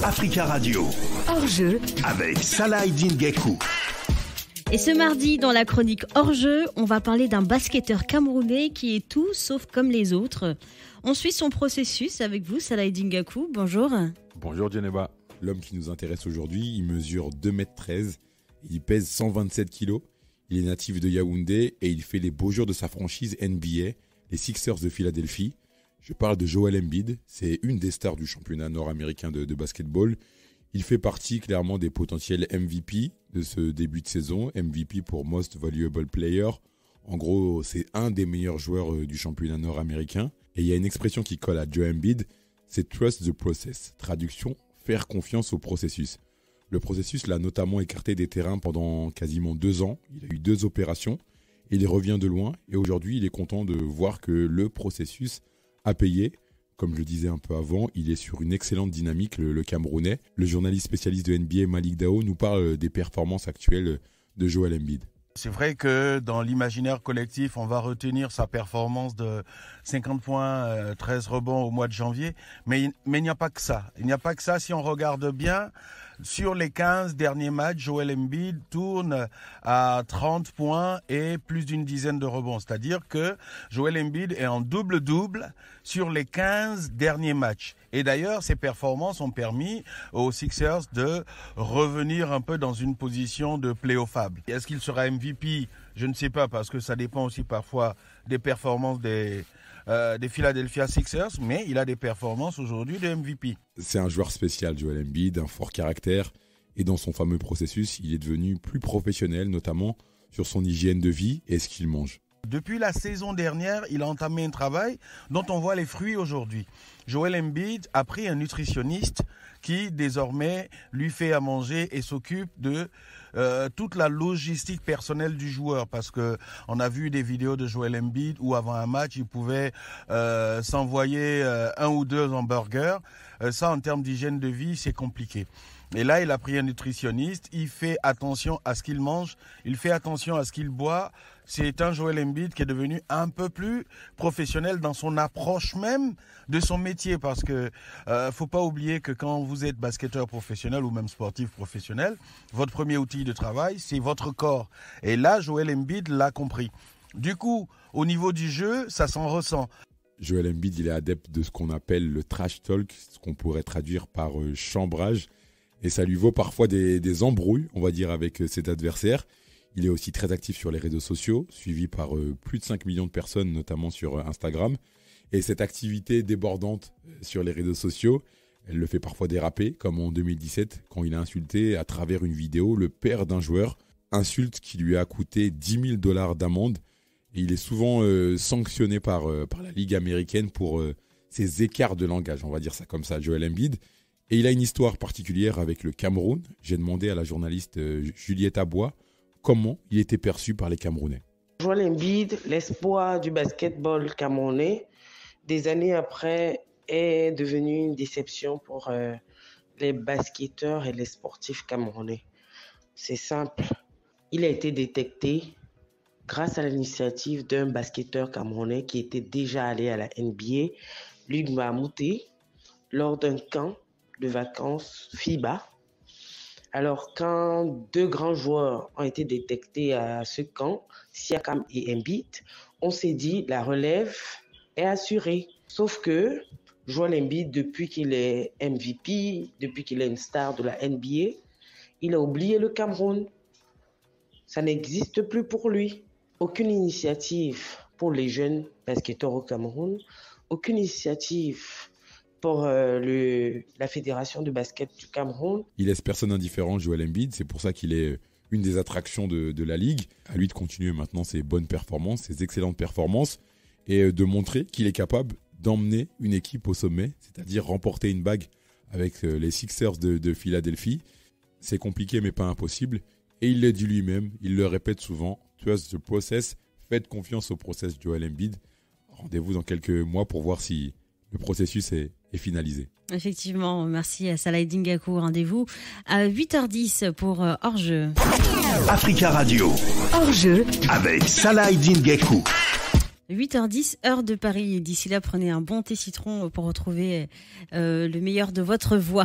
Africa Radio. Hors-jeu Avec Salah Eddine Gaikou. Et ce mardi, dans la chronique Hors-jeu, on va parler d'un basketteur camerounais qui est tout sauf comme les autres. On suit son processus avec vous, Salah Eddine Gaikou. Bonjour. Bonjour Djeneba. L'homme qui nous intéresse aujourd'hui, il mesure 2,13 m, il pèse 127 kg, il est natif de Yaoundé et il fait les beaux jours de sa franchise NBA, les Sixers de Philadelphie. Je parle de Joel Embiid, c'est une des stars du championnat nord-américain de basketball. Il fait partie clairement des potentiels MVP de ce début de saison, MVP pour Most Valuable Player. En gros, c'est un des meilleurs joueurs du championnat nord-américain. Et il y a une expression qui colle à Joel Embiid, c'est « trust the process ». Traduction, faire confiance au processus. Le processus l'a notamment écarté des terrains pendant quasiment 2 ans. Il a eu 2 opérations et il revient de loin. Et aujourd'hui, il est content de voir que le processus a payé. Comme je le disais un peu avant, il est sur une excellente dynamique, le Camerounais. Le journaliste spécialiste de NBA, Malik Dao, nous parle des performances actuelles de Joel Embiid. C'est vrai que dans l'imaginaire collectif, on va retenir sa performance de 50 points, 13 rebonds au mois de janvier. Mais il n'y a pas que ça. Il n'y a pas que ça. Si on regarde bien, sur les 15 derniers matchs, Joel Embiid tourne à 30 points et plus d'une dizaine de rebonds. C'est-à-dire que Joel Embiid est en double-double sur les 15 derniers matchs. Et d'ailleurs, ces performances ont permis aux Sixers de revenir un peu dans une position de playoffable. Est-ce qu'il sera MVP ? Je ne sais pas, parce que ça dépend aussi parfois des performances des Philadelphia Sixers, mais il a des performances aujourd'hui de MVP. C'est un joueur spécial, Joel Embiid, un fort caractère. Et dans son fameux processus, il est devenu plus professionnel, notamment sur son hygiène de vie et ce qu'il mange. Depuis la saison dernière, il a entamé un travail dont on voit les fruits aujourd'hui. Joel Embiid a pris un nutritionniste qui désormais lui fait à manger et s'occupe de toute la logistique personnelle du joueur, parce que on a vu des vidéos de Joel Embiid où avant un match il pouvait s'envoyer 1 ou 2 hamburgers. Ça, en termes d'hygiène de vie, c'est compliqué. Et là, il a pris un nutritionniste, il fait attention à ce qu'il mange, il fait attention à ce qu'il boit. C'est un Joel Embiid qui est devenu un peu plus professionnel dans son approche même de son métier, parce que faut pas oublier que quand vous êtes basketteur professionnel ou même sportif professionnel, votre premier outil de travail, c'est votre corps. Et là, Joel Embiid l'a compris. Du coup, au niveau du jeu, ça s'en ressent. Joel Embiid, il est adepte de ce qu'on appelle le trash talk, ce qu'on pourrait traduire par chambrage. Et ça lui vaut parfois des embrouilles, on va dire, avec ses adversaires. Il est aussi très actif sur les réseaux sociaux, suivi par plus de 5 millions de personnes, notamment sur Instagram. Et cette activité débordante sur les réseaux sociaux, elle le fait parfois déraper, comme en 2017, quand il a insulté à travers une vidéo le père d'un joueur. Insulte qui lui a coûté $10 000 d'amende. Et il est souvent sanctionné par la Ligue américaine pour ses écarts de langage, on va dire ça comme ça, Joel Embiid. Et il a une histoire particulière avec le Cameroun. J'ai demandé à la journaliste Juliette Abois comment il était perçu par les Camerounais. Joel Embiid, l'espoir du basketball camerounais, des années après, est devenu une déception pour les basketteurs et les sportifs camerounais. C'est simple. Il a été détecté grâce à l'initiative d'un basketteur camerounais qui était déjà allé à la NBA, Luc Mahmouté, lors d'un camp de vacances FIBA. Alors, quand 2 grands joueurs ont été détectés à ce camp, Siakam et Embiid, on s'est dit la relève est assurée. Sauf que Joel Embiid, depuis qu'il est MVP, depuis qu'il est une star de la NBA, il a oublié le Cameroun. Ça n'existe plus pour lui. Aucune initiative pour les jeunes basketteurs au Cameroun, aucune initiative pour la Fédération de basket du Cameroun. Il laisse personne indifférent, Joel Embiid. C'est pour ça qu'il est une des attractions de la Ligue. À lui de continuer maintenant ses bonnes performances, ses excellentes performances, et de montrer qu'il est capable d'emmener une équipe au sommet, c'est-à-dire remporter une bague avec les Sixers de Philadelphie. C'est compliqué mais pas impossible. Et il le dit lui-même, il le répète souvent, « Trust the process », faites confiance au process Joel Embiid. Rendez-vous dans quelques mois pour voir si le processus est finalisé. Effectivement, merci à Salah Eddine Gaikou. Rendez-vous à 8h10 pour Hors-jeu. Africa Radio. Hors-jeu Avec Salah Eddine Gaikou. 8h10, heure de Paris. D'ici là, prenez un bon thé citron pour retrouver le meilleur de votre voix.